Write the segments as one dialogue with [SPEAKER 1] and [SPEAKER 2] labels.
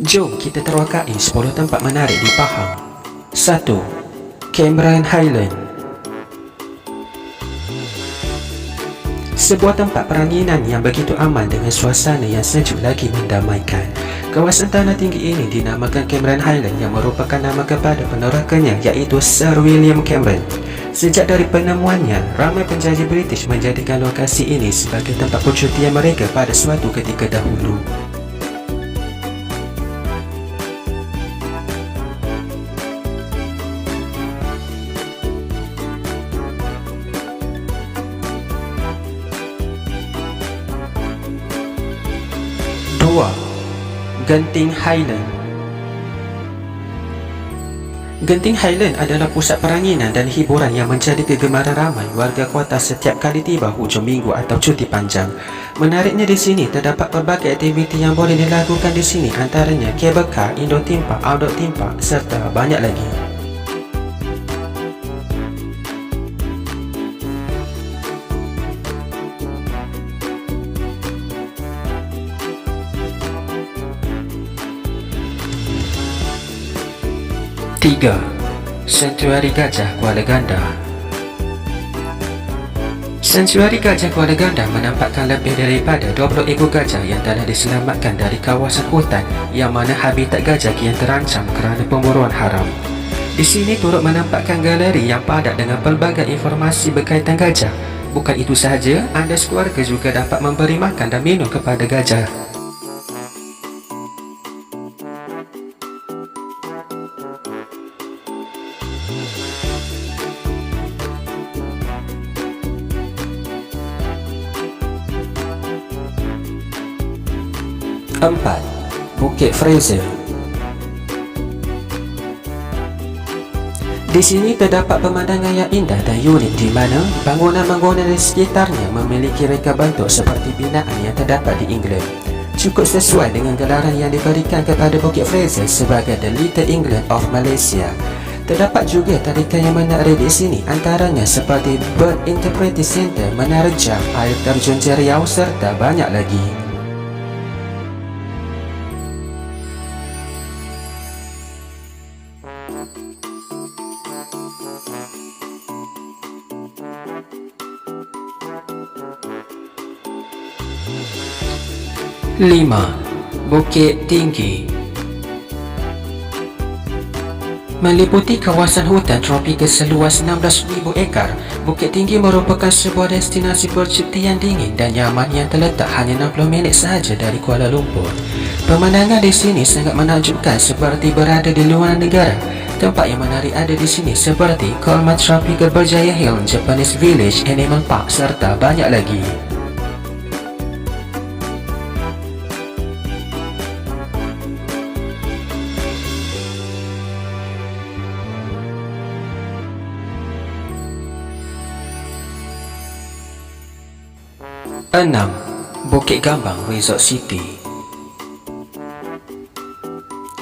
[SPEAKER 1] Jom kita terokai 10 tempat menarik di Pahang. 1. Cameron Highland. Sebuah tempat peranginan yang begitu aman dengan suasana yang sejuk lagi mendamaikan. Kawasan tanah tinggi ini dinamakan Cameron Highland yang merupakan nama kepada penerokannya, iaitu Sir William Cameron. Sejak dari penemuannya, ramai penjajah British menjadikan lokasi ini sebagai tempat percutian mereka pada suatu ketika dahulu. Genting Highland. Genting Highland adalah pusat peranginan dan hiburan yang menjadi kegemaran ramai warga kota setiap kali tiba hujung minggu atau cuti panjang. Menariknya di sini terdapat pelbagai aktiviti yang boleh dilakukan di sini, antaranya cable car, indoor theme park, outdoor theme park serta banyak lagi. Tiga. Sanctuary Gajah Kuala Ganda. Sanctuary Gajah Kuala Ganda menampakkan lebih daripada 20 ekor gajah yang telah diselamatkan dari kawasan hutan yang mana habitat gajah kian terancam kerana pemburuan haram. Di sini turut menampakkan galeri yang padat dengan pelbagai informasi berkaitan gajah. Bukan itu sahaja, anda sekeluarga juga dapat memberi makan dan minum kepada gajah. 4. Bukit Fraser. Di sini terdapat pemandangan yang indah dan unik di mana bangunan-bangunan di sekitarnya memiliki reka bentuk seperti binaan yang terdapat di England. Cukup sesuai dengan gelaran yang diberikan kepada Bukit Fraser sebagai The Little England of Malaysia. Terdapat juga tarikan yang menarik di sini, antaranya seperti Bird Interpretive Center, Menara Jam, air terjun Jeriau serta banyak lagi. 5. Bukit Tinggi. Meliputi kawasan hutan tropika seluas 16,000 ekar, Bukit Tinggi merupakan sebuah destinasi percutian dingin dan nyaman yang terletak hanya 60 minit sahaja dari Kuala Lumpur. Pemandangan di sini sangat menakjubkan seperti berada di luar negara. Tempat yang menarik ada di sini seperti Colmar Tropical Berjaya Hill, Japanese Village, Animal Park serta banyak lagi. 6. Bukit Gambang Resort City.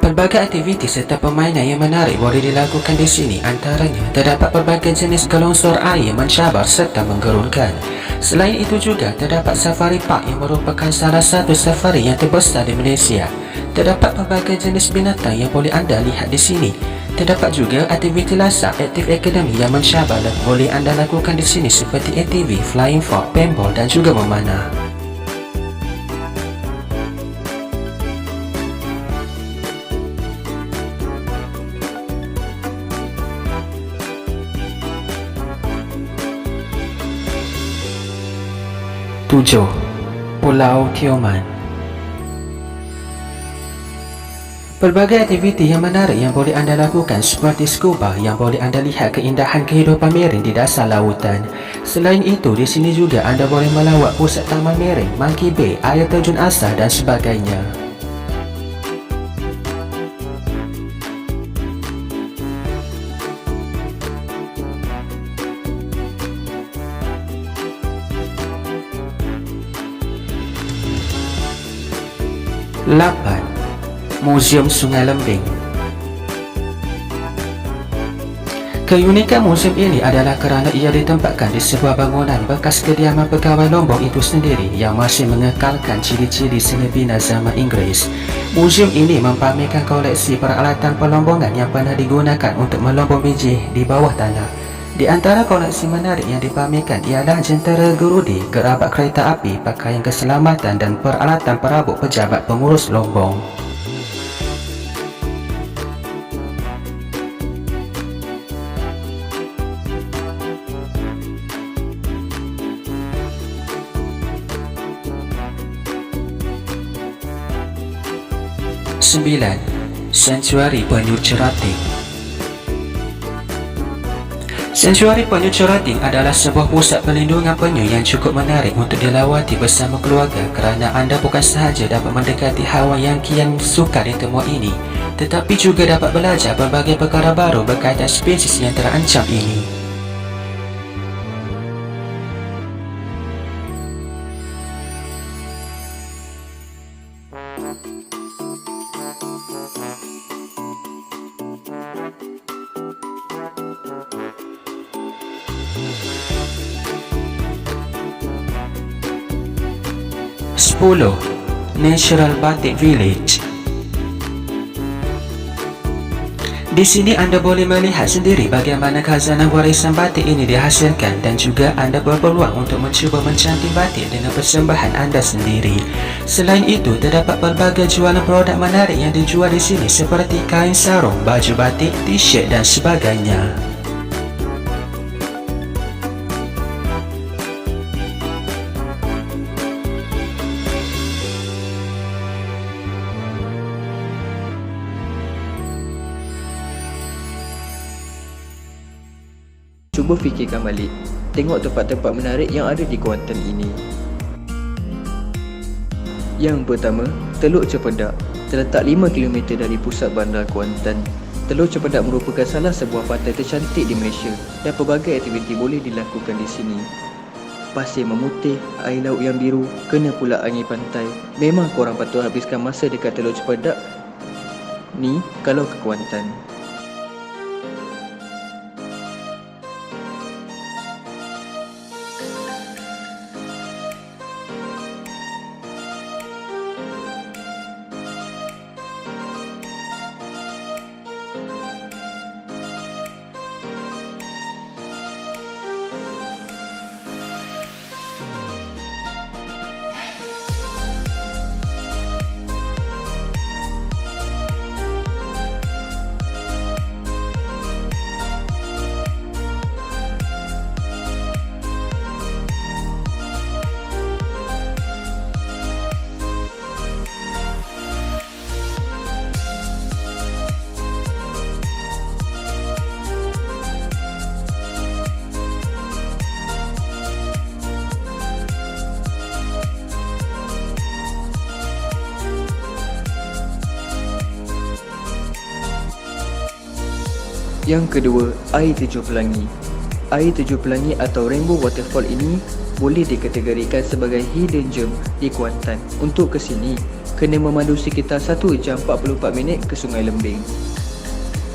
[SPEAKER 1] Pelbagai aktiviti serta permainan yang menarik boleh dilakukan di sini, antaranya terdapat pelbagai jenis gelongsor air mencabar serta menggerunkan. Selain itu juga terdapat safari park yang merupakan salah satu safari yang terbesar di Malaysia. Terdapat pelbagai jenis binatang yang boleh anda lihat di sini. Terdapat juga aktiviti lasak Active Academy yang mencabar dan boleh anda lakukan di sini seperti ATV, Flying Fox, paintball dan juga memanah. 7. Pulau Tioman. Pelbagai aktiviti yang menarik yang boleh anda lakukan seperti scuba yang boleh anda lihat keindahan kehidupan marine di dasar lautan. Selain itu, di sini juga anda boleh melawat pusat taman marine, Monkey Bay, air terjun Asar dan sebagainya. 8. Muzium Sungai Lembing. Keunikan muzium ini adalah kerana ia ditempatkan di sebuah bangunan bekas kediaman pegawai Lombok itu sendiri yang masih mengekalkan ciri-ciri seni bina zaman Inggeris. Muzium ini mempamerkan koleksi peralatan pelombongan yang pernah digunakan untuk melombong biji di bawah tanah. Di antara koleksi menarik yang dipamerkan ialah jentera gerudi, gerabak kereta api, pakaian keselamatan dan peralatan perabot pejabat pengurus lombong. Sembilan, Sanctuary Penyu Cerating. Sanctuary Penyu Cerating adalah sebuah pusat perlindungan penyu yang cukup menarik untuk dilawati bersama keluarga kerana anda bukan sahaja dapat mendekati haiwan yang kian sukar ditemui ini, tetapi juga dapat belajar berbagai perkara baru berkaitan spesies yang terancam ini. 10. Natural Batik Village. Di sini anda boleh melihat sendiri bagaimana khazanah warisan batik ini dihasilkan dan juga anda berpeluang untuk mencuba mencanting batik dengan persembahan anda sendiri. Selain itu, terdapat pelbagai jualan produk menarik yang dijual di sini seperti kain sarung, baju batik, t-shirt dan sebagainya.
[SPEAKER 2] Cuba fikirkan balik, tengok tempat-tempat menarik yang ada di Kuantan ini. Yang pertama, Teluk Cempedak, terletak 5 km dari pusat bandar Kuantan. Teluk Cempedak merupakan salah sebuah pantai tercantik di Malaysia dan pelbagai aktiviti boleh dilakukan di sini. Pasir memutih, air laut yang biru, kena pula angin pantai. Memang korang patut habiskan masa dekat Teluk Cempedak ni kalau ke Kuantan. Yang kedua, air terjun pelangi. Air terjun pelangi atau Rainbow Waterfall ini boleh dikategorikan sebagai hidden gem di Kuantan. Untuk ke sini, kena memandu sekitar 1 jam 44 minit ke Sungai Lembing.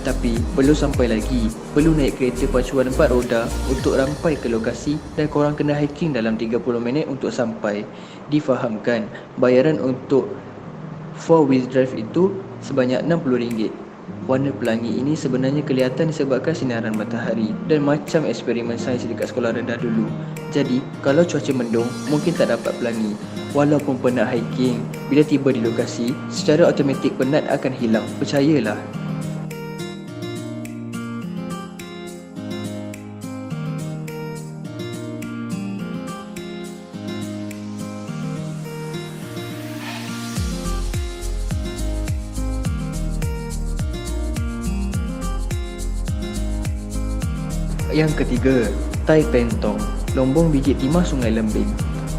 [SPEAKER 2] Tapi belum sampai lagi, perlu naik kereta pacuan 4 roda untuk sampai ke lokasi dan korang kena hiking dalam 30 minit untuk sampai. Difahamkan, bayaran untuk 4-wheel drive itu sebanyak RM60. Warna pelangi ini sebenarnya kelihatan disebabkan sinaran matahari dan macam eksperimen sains dekat sekolah rendah dulu. Jadi, kalau cuaca mendung, mungkin tak dapat pelangi. Walaupun penat hiking, bila tiba di lokasi, secara automatik penat akan hilang, percayalah. Yang ketiga, Tai Pentong, lombong biji timah Sungai Lembing.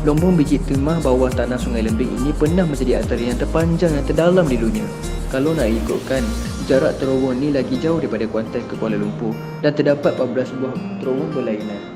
[SPEAKER 2] Lombong biji timah bawah tanah Sungai Lembing ini pernah menjadi antara yang terpanjang dan terdalam di dunia. Kalau nak ikutkan, jarak terowong ni lagi jauh daripada Kuantan ke Kuala Lumpur dan terdapat 14 buah terowong berlainan.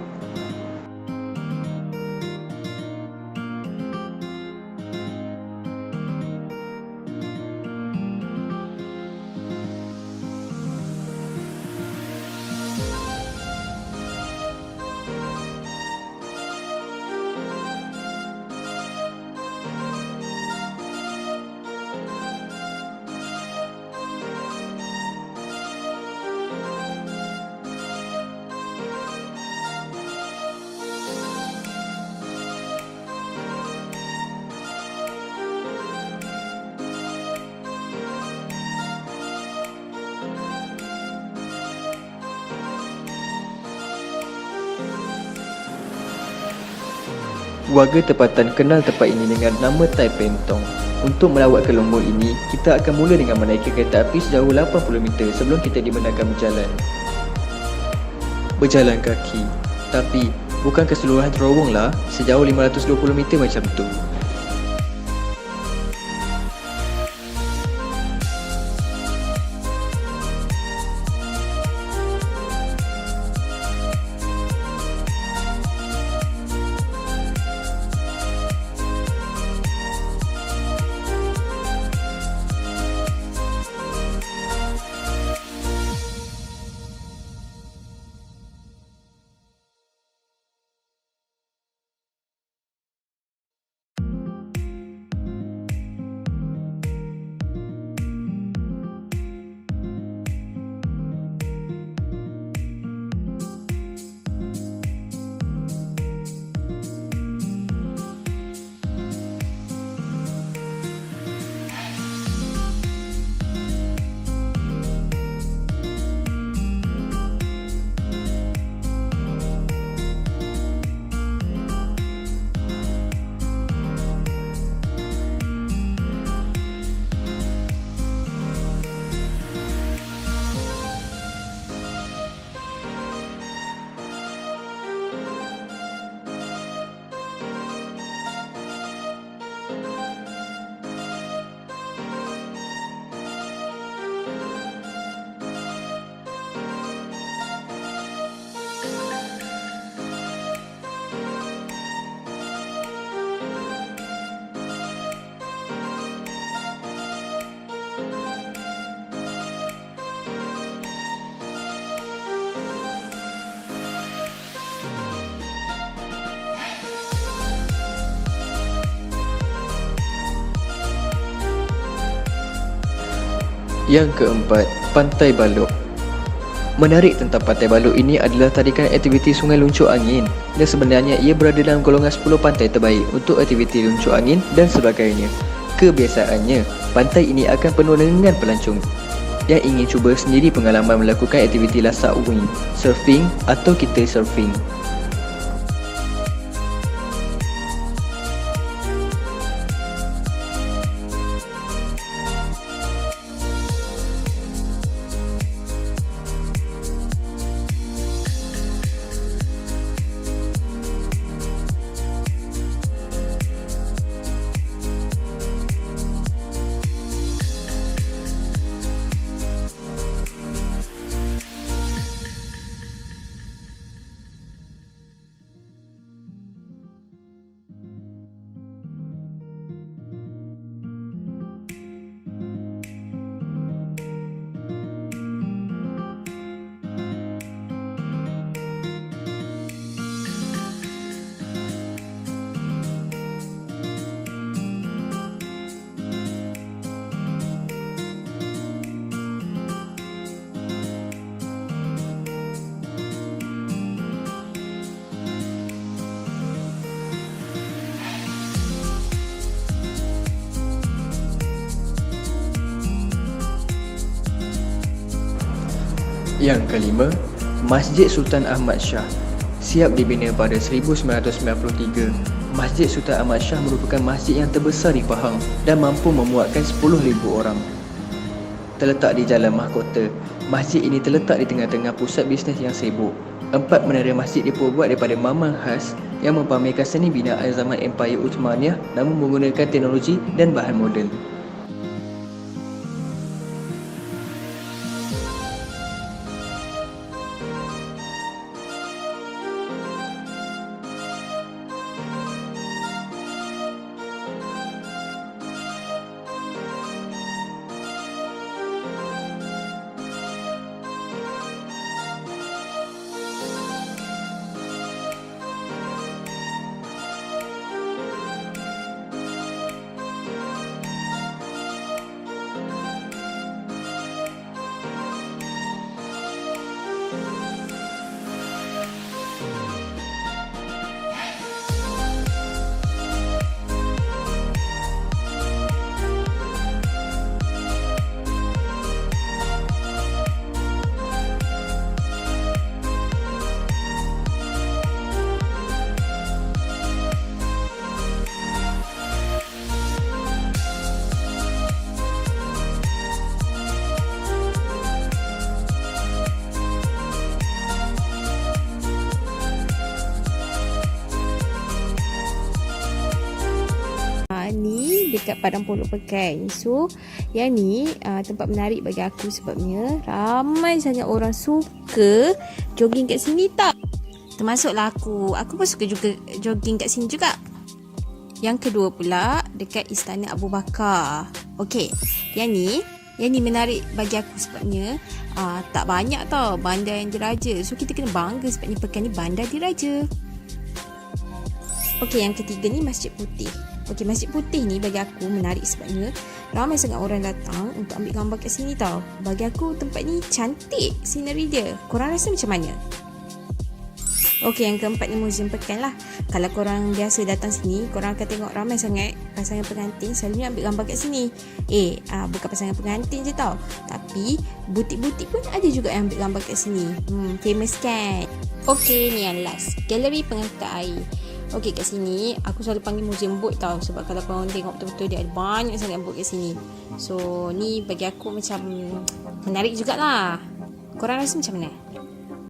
[SPEAKER 2] Warga tempatan kenal tempat ini dengan nama Tai Pentong. Untuk melawat ke Lombok ini, kita akan mula dengan menaiki kereta api sejauh 80 meter sebelum kita dibenarkan berjalan kaki. Tapi, bukan keseluruhan terowong lah, sejauh 520 meter macam tu. Yang keempat, Pantai Balok. Menarik tentang Pantai Balok ini adalah tarikan aktiviti sungai luncur angin, dan sebenarnya ia berada dalam golongan 10 pantai terbaik untuk aktiviti luncur angin dan sebagainya. Kebiasaannya, pantai ini akan penuh dengan pelancong yang ingin cuba sendiri pengalaman melakukan aktiviti lasak wing, surfing atau kita surfing. Yang kelima, Masjid Sultan Ahmad Shah. Siap dibina pada 1993, Masjid Sultan Ahmad Shah merupakan masjid yang terbesar di Pahang dan mampu memuatkan 10,000 orang. Terletak di Jalan Mahkota, masjid ini terletak di tengah-tengah pusat bisnes yang sibuk. 4 menara masjid diperbuat daripada mamang khas yang mempamerkan seni binaan zaman Empire Uthmaniyah namun menggunakan teknologi dan bahan moden.
[SPEAKER 3] dekat Padang Polo Pekan. So yang ni tempat menarik bagi aku sebabnya ramai sangat orang suka jogging kat sini tau. Termasuklah aku pun suka juga jogging kat sini juga. Yang kedua pula dekat Istana Abu Bakar. Okey, yang ni menarik bagi aku sebabnya tak banyak tau bandar yang diraja. So kita kena bangga sebabnya pekan ni bandar diraja. Okey, yang ketiga ni Masjid Putih. Okey, Masjid Putih ni bagi aku menarik sebabnya ramai sangat orang datang untuk ambil gambar kat sini tau. Bagi aku tempat ni cantik scenery dia. Korang rasa macam mana? Okey, yang keempat ni Muzium Pekan lah. Kalau korang biasa datang sini, korang akan tengok ramai sangat pasangan pengantin selalunya ambil gambar kat sini. Bukan pasangan pengantin je tau, tapi butik-butik pun ada juga yang ambil gambar kat sini. Famous kan? Okey, ni yang last, Galeri Pengangkat Air. Okey, kat sini aku selalu panggil Muzium Bot tau, sebab kalau korang tengok betul-betul dia ada banyak sangat bot kat sini. So ni bagi aku macam menarik jugalah. Korang rasa macam mana?